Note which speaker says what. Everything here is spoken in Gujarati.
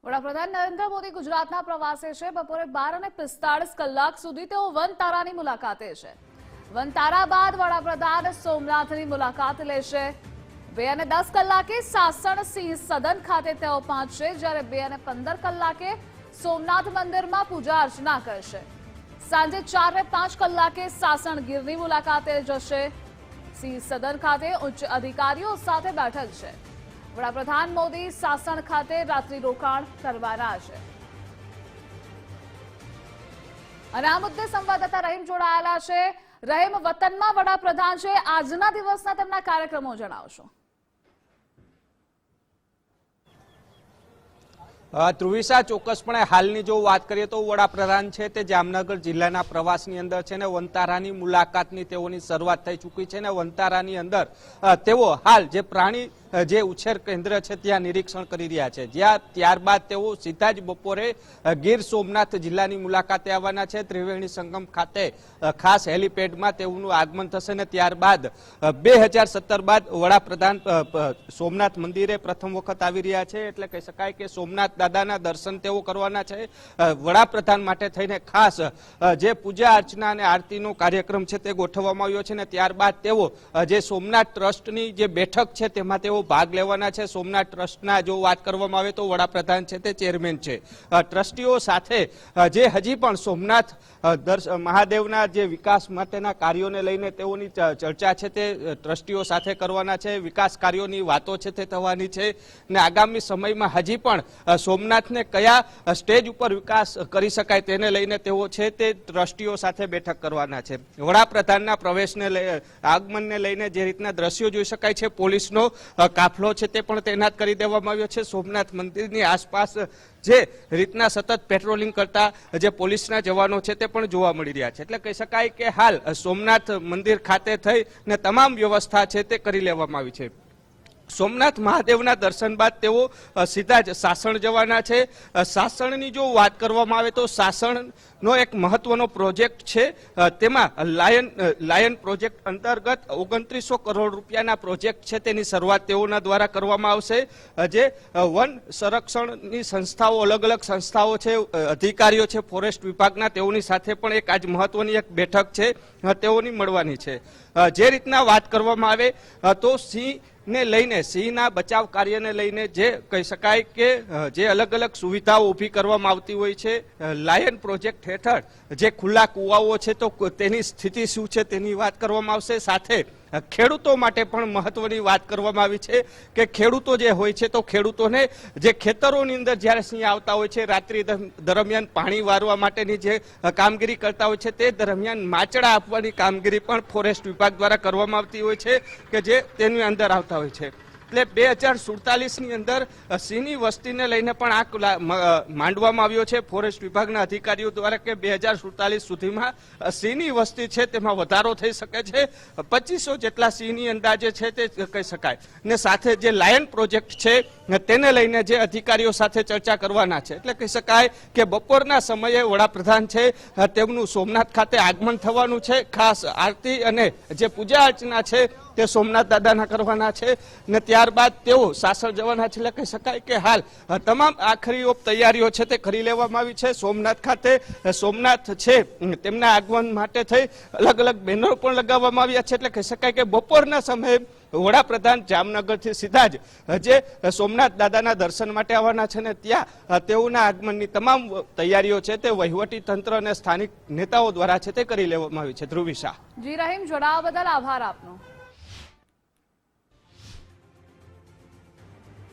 Speaker 1: વડાપ્રધાન નરેન્દ્ર મોદી ગુજરાતના પ્રવાસે છે। બપોરે 12:45 કલાક સુધી તેઓ વનતારાની મુલાકાતે છે। વનતારા બાદ વડાપ્રધાન સોમનાથની મુલાકાત લેશે। 2:10 કલાકે સાસણ સિંહ સદન ખાતે તેઓ પહોંચશે, જ્યારે 2:15 કલાકે સોમનાથ મંદિરમાં પૂજા અર્ચના કરશે। સાંજે 4:05 કલાકે સાસણ ગીરની મુલાકાતે જશે। સિંહ સદન ખાતે ઉચ્ચ અધિકારીઓ સાથે બેઠક છે। વડાપ્રધાન મોદી સાસણ ખાતે રાત્રિ રોકાણ કરવાના છે। અને આ મુદ્દે સંવાદદાતા રહીમ જોડાયેલા છે। રહીમ, વતનમાં વડાપ્રધાન છે, આજના દિવસના તેમના કાર્યક્રમો જણાવશો।
Speaker 2: ધ્રુવિશા, ચોક્કસપણે હાલની જો વાત કરીએ તો વડાપ્રધાન છે તે જામનગર જિલ્લાના પ્રવાસની અંદર છે ને વનતારાની મુલાકાતની તેઓની શરૂઆત થઈ ચૂકી છે ને વનતારાની અંદર તેઓ હાલ જે પ્રાણી જે ઉછેર કેન્દ્ર છે ત્યાં નિરીક્ષણ કરી રહ્યા છે, જ્યાં ત્યારબાદ તેઓ સીધા જ બપોરે ગીર સોમનાથ જિલ્લાની મુલાકાતે આવવાના છે। ત્રિવેણી સંગમ ખાતે ખાસ હેલીપેડમાં તેઓનું આગમન થશે ને ત્યારબાદ 2017 બાદ વડાપ્રધાન સોમનાથ મંદિરે પ્રથમ વખત આવી રહ્યા છે, એટલે કહી શકાય કે સોમનાથ દાદાના દર્શન તેઓ કરવાના છે। વડાપ્રધાન માટે થઈને ખાસ જે પૂજા અર્ચના અને આરતીનો કાર્યક્રમ છે તે ગોઠવવામાં આવ્યો છે ને ત્યારબાદ તેઓ જે સોમનાથ ટ્રસ્ટની જે બેઠક છે તેમાં તેઓ ભાગ લેવાના છે। સોમનાથ ટ્રસ્ટના જો વાત કરવામાં આવે તો વડાપ્રધાન છે તે ચેરમેન છે। ટ્રસ્ટીઓ સાથે જે હજી પણ સોમનાથ મહાદેવના જે વિકાસ માટેના કાર્યોને લઈને તેઓની ચર્ચા છે તે ટ્રસ્ટીઓ સાથે કરવાના છે। વિકાસ કાર્યોની વાતો છે તે થવાની છે ને આગામી સમયમાં હજી પણ સોમનાથને કયા સ્ટેજ ઉપર વિકાસ કરી શકાય તેને લઈને તેઓ છે તે ટ્રસ્ટીઓ સાથે બેઠક કરવાના છે। વડાપ્રધાનના પ્રવેશને આગમનને લઈને જે રીતના દ્રશ્યો જોઈ શકાય છે, પોલીસનો કાફલો છે તે પણ તૈનાત કરી દેવામાં આવ્યો છે। સોમનાથ મંદિરની આસપાસ જે રીતના સતત પેટ્રોલિંગ કરતા જે પોલીસના જવાનો છે તે પણ જોવા મળી રહ્યા છે, એટલે કહી શકાય કે હાલ સોમનાથ મંદિર ખાતે થઈ ને તમામ વ્યવસ્થા છે તે કરી લેવામાં આવી છે। સોમનાથ મહાદેવના દર્શન બાદ તેઓ સીધા જ સાસણ જવાના છે। સાસણની જો વાત કરવામાં આવે તો સાસણનો એક મહત્વનો પ્રોજેક્ટ છે, તેમાં લાયન પ્રોજેક્ટ અંતર્ગત 2900 કરોડ રૂપિયાના પ્રોજેક્ટ છે તેની શરૂઆત તેઓના દ્વારા કરવામાં આવશે। જે વન સંરક્ષણની સંસ્થાઓ, અલગ અલગ સંસ્થાઓ છે, અધિકારીઓ છે ફોરેસ્ટ વિભાગના, તેઓની સાથે પણ એક આજ મહત્વની એક બેઠક છે તેઓની મળવાની છે। જે રીતના વાત કરવામાં આવે તો સિંહને લઈને, સિંહના બચાવ કાર્યને લઈને જે કહી શકાય કે જે અલગ અલગ સુવિધાઓ ઊભી કરવામાં આવતી હોય છે, લાયન પ્રોજેક્ટ હેઠળ જે ખુલ્લા કુવાઓ છે તો તેની સ્થિતિ શું છે તેની વાત કરવામાં આવશે। સાથે ખેડૂતો માટે પણ મહત્વની વાત કરવામાં આવી છે કે ખેડૂતો જે હોય છે તો ખેડૂતોને જે ખેતરોની અંદર જ્યારે સિંહ આવતા હોય છે, રાત્રિ દરમિયાન પાણી વારવા માટેની જે કામગીરી કરતા હોય છે તે દરમિયાન માચડા આપવાની કામગીરી પણ ફોરેસ્ટ વિભાગ દ્વારા કરવામાં આવતી હોય છે કે જે તેની અંદર આવતા હોય છે। એટલે 2047ની અંદર સિંહની વસ્તીને લઈને પણ આ માંડવામાં આવ્યો છે ફોરેસ્ટ વિભાગના અધિકારીઓ દ્વારા કે 2047 સુધીમાં સિંહની વસ્તી છે તેમાં વધારો થઈ શકે છે। 2500 જેટલા સિંહની અંદાજે છે તે કહી શકાય ને સાથે જે લાયન પ્રોજેક્ટ છે તેને લઈને જે અધિકારીઓ સાથે ચર્ચા કરવાના છે, એટલે કહી શકાય કે બપોરના સમયે વડાપ્રધાન છે તેમનું સોમનાથ ખાતે આગમન થવાનું છે। ખાસ આરતી અને જે પૂજા અર્ચના છે તે સોમનાથ દાદાના કરવાના છે ને ત્યારબાદ તેઓ સાસણ જવાના છે, એટલે કહી શકાય કે હાલ તમામ આખરી ઓપ તૈયારીઓ છે તે કરી લેવામાં આવી છે। સોમનાથ ખાતે સોમનાથ છે તેમના આગમન માટે થઈ અલગ અલગ બેનરો પણ લગાવવામાં આવ્યા છે, એટલે કહી શકાય કે બપોરના સમયે વડાપ્રધાન જામનગરથી સીધા જ જે સોમનાથ દાદાના દર્શન માટે આવવાના છે ને ત્યાં તેઓના આગમનની તમામ તૈયારીઓ છે તે વહીવટી તંત્ર અને સ્થાનિક નેતાઓ દ્વારા છે તે કરી લેવામાં આવી છે। ધ્રુવિશા,
Speaker 1: જી રહીમ, જોડાવા બદલ આભાર આપનો।